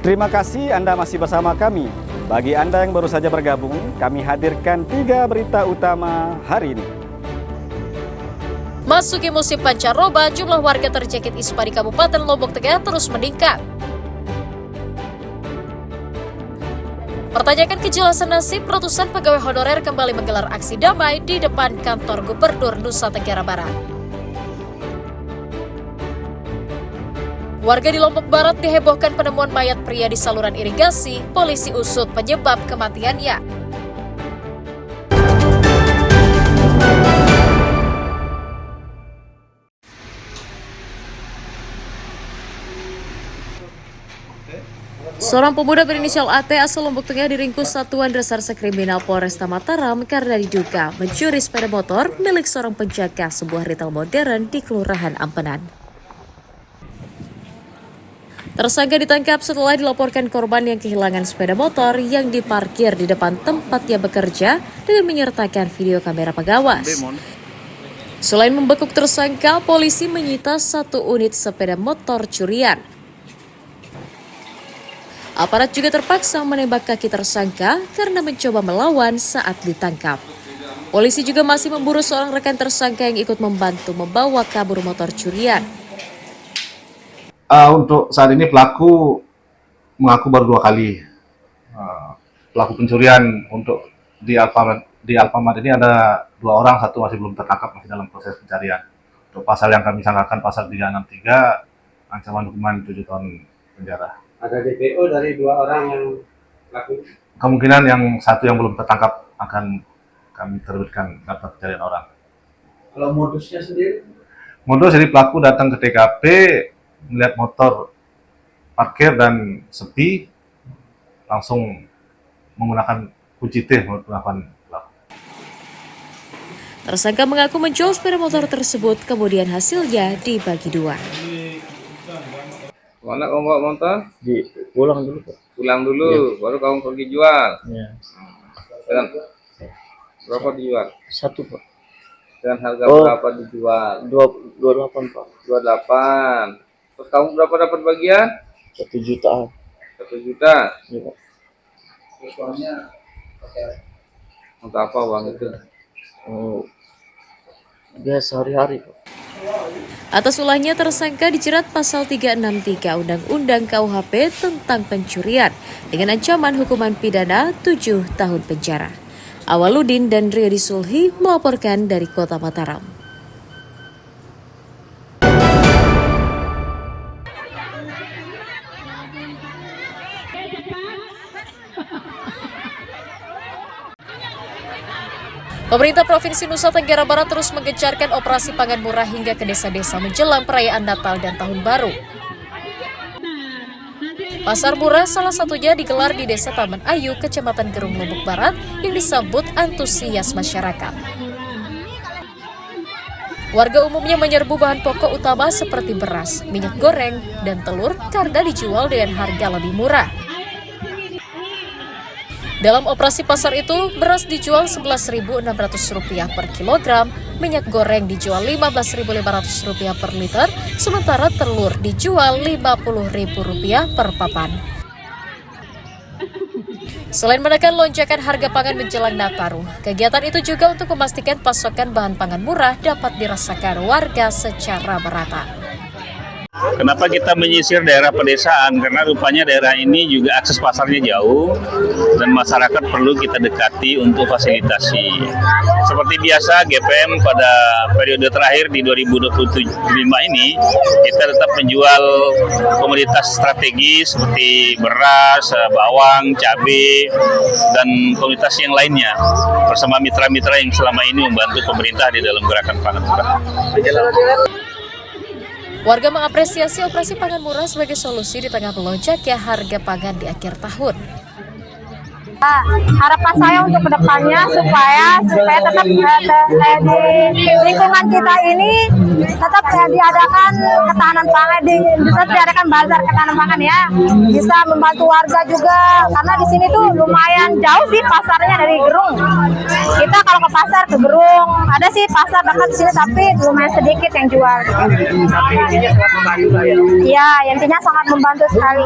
Terima kasih Anda masih bersama kami. Bagi Anda yang baru saja bergabung, kami hadirkan 3 berita utama hari ini. Masuki musim pancaroba, jumlah warga terjangkit ispa di Kabupaten Lombok Tengah terus meningkat. Pertanyakan kejelasan nasib, ratusan pegawai honorer kembali menggelar aksi damai di depan kantor Gubernur Nusa Tenggara Barat. Warga di Lombok Barat dihebohkan penemuan mayat pria di saluran irigasi, polisi usut penyebab kematiannya. Seorang pemuda berinisial AT asal Lombok Tengah diringkus Satuan Reserse Kriminal Polresta Mataram karena diduga mencuri sepeda motor milik seorang penjaga sebuah retail modern di Kelurahan Ampenan. Tersangka ditangkap setelah dilaporkan korban yang kehilangan sepeda motor yang diparkir di depan tempat ia bekerja dengan menyertakan video kamera pengawas. Selain membekuk tersangka, polisi menyita 1 unit sepeda motor curian. Aparat juga terpaksa menembak kaki tersangka karena mencoba melawan saat ditangkap. Polisi juga masih memburu seorang rekan tersangka yang ikut membantu membawa kabur motor curian. Untuk saat ini pelaku mengaku baru 2 kali. Pelaku pencurian untuk di Alfamart ini ada 2 orang, 1 masih belum tertangkap, masih dalam proses pencarian. Untuk pasal yang kami sangkakan pasal 363, ancaman hukuman 7 tahun penjara. Ada DPO dari 2 orang yang pelaku? Kemungkinan yang 1 yang belum tertangkap akan kami terbitkan daftar pencarian orang. Kalau modusnya sendiri? Modus jadi pelaku datang ke TKP, melihat motor parkir dan sepi, langsung menggunakan kunci T melakukan pelaku. Tersangka mengaku menjual sepeda motor tersebut, kemudian hasilnya dibagi 2. Mana kamu bawa motor? Pulang dulu, Pak. Pulang dulu, baru kamu pergi jual. Ya. Dan berapa dijual? 1, Pak. Dan harga berapa dijual? 28, Pak. 28. Terus kamu berapa dapat bagian? 1 jutaan. 1 juta. Ya, Pak. Uangnya pakai Untuk apa uang itu? Oh, biasa hari-hari, Pak. Atas ulahnya tersangka dijerat pasal 363 Undang-Undang KUHP tentang pencurian dengan ancaman hukuman pidana 7 tahun penjara. Awaludin dan Riyadi Sulhi melaporkan dari Kota Mataram. Pemerintah Provinsi Nusa Tenggara Barat terus menggencarkan operasi pangan murah hingga ke desa-desa menjelang perayaan Natal dan Tahun Baru. Pasar murah salah satunya digelar di Desa Taman Ayu, Kecamatan Gerung, Lombok Barat yang disambut antusias masyarakat. Warga umumnya menyerbu bahan pokok utama seperti beras, minyak goreng, dan telur karena dijual dengan harga lebih murah. Dalam operasi pasar itu, beras dijual Rp11.600 per kilogram, minyak goreng dijual Rp15.500 per liter, sementara telur dijual Rp50.000 per papan. Selain menekan lonjakan harga pangan menjelang Nataru, kegiatan itu juga untuk memastikan pasokan bahan pangan murah dapat dirasakan warga secara merata. Kenapa kita menyisir daerah pedesaan? Karena rupanya daerah ini juga akses pasarnya jauh dan masyarakat perlu kita dekati untuk fasilitasi. Seperti biasa, GPM pada periode terakhir di 2025 ini kita tetap menjual komoditas strategis seperti beras, bawang, cabai, dan komoditas yang lainnya bersama mitra-mitra yang selama ini membantu pemerintah di dalam gerakan pangan murah. Warga mengapresiasi operasi pangan murah sebagai solusi di tengah melonjaknya harga pangan di akhir tahun. Harapan saya untuk kedepannya supaya tetap di lingkungan kita ini tetap diadakan ketahanan pangan, tetap diadakan bazar ketahanan pangan ya, bisa membantu warga juga karena di sini tuh lumayan jauh sih pasarnya dari Gerung. Kita kalau ke pasar ke Gerung ada sih pasar dekat sini tapi lumayan sedikit yang jual. Iya, intinya sangat membantu sekali.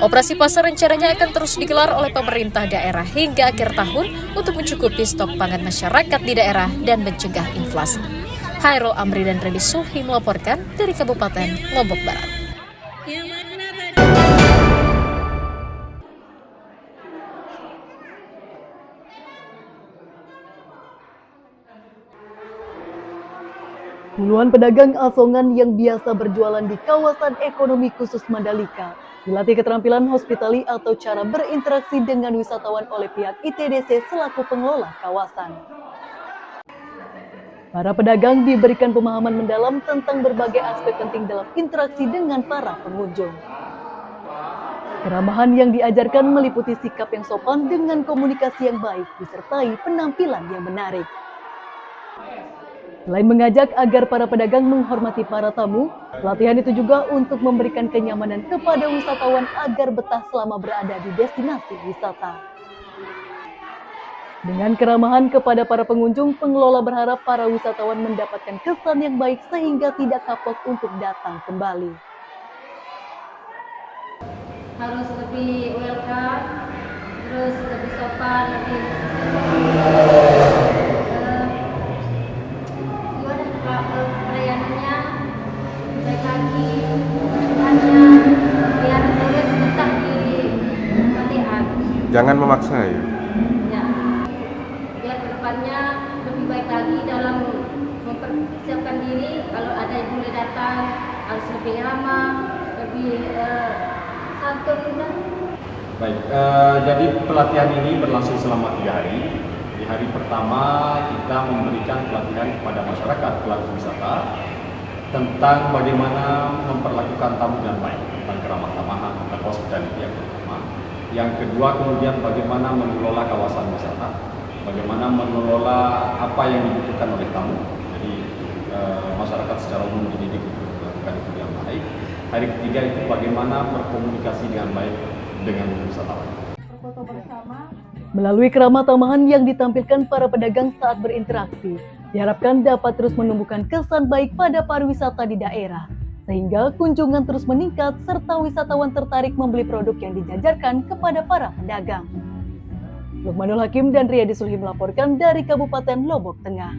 Operasi pasar rencananya akan terus digelar oleh pemerintah daerah hingga akhir tahun untuk mencukupi stok pangan masyarakat di daerah dan mencegah inflasi. Hairul Amri dan Redi Sulhi melaporkan dari Kabupaten Lombok Barat. Puluhan pedagang asongan yang biasa berjualan di kawasan ekonomi khusus Mandalika dilatih keterampilan hospitality atau cara berinteraksi dengan wisatawan oleh pihak ITDC selaku pengelola kawasan. Para pedagang diberikan pemahaman mendalam tentang berbagai aspek penting dalam interaksi dengan para pengunjung. Keramahan yang diajarkan meliputi sikap yang sopan dengan komunikasi yang baik disertai penampilan yang menarik. Selain mengajak agar para pedagang menghormati para tamu, pelatihan itu juga untuk memberikan kenyamanan kepada wisatawan agar betah selama berada di destinasi wisata. Dengan keramahan kepada para pengunjung, pengelola berharap para wisatawan mendapatkan kesan yang baik sehingga tidak kapok untuk datang kembali. Harus lebih welcome, terus lebih sopan, lebih pelayanannya baik lagi, hanya biar turis betah di pelatihan. Jangan memaksa ya. Ya, biar kedepannya lebih baik lagi dalam mempersiapkan diri. Kalau ada yang mulai datang harus lebih ramah, lebih santun. Baik, jadi pelatihan ini berlangsung selama 3 hari. Di hari pertama kita memberikan pelatihan kepada masyarakat pelaku wisata tentang bagaimana memperlakukan tamu dengan baik, tentang keramah tamahan, tentang hospitality yang pertama. Yang kedua kemudian bagaimana mengelola kawasan wisata, bagaimana mengelola apa yang dibutuhkan oleh tamu. Jadi masyarakat secara umum dididik untuk melakukan itu yang baik. Hari ketiga itu bagaimana berkomunikasi dengan baik dengan wisatawan. Melalui keramah tamahan yang ditampilkan para pedagang saat berinteraksi, diharapkan dapat terus menumbuhkan kesan baik pada pariwisata di daerah, sehingga kunjungan terus meningkat serta wisatawan tertarik membeli produk yang dijajarkan kepada para pedagang. Lukmanul Hakim dan Riyadi Sulhi melaporkan dari Kabupaten Lombok Tengah.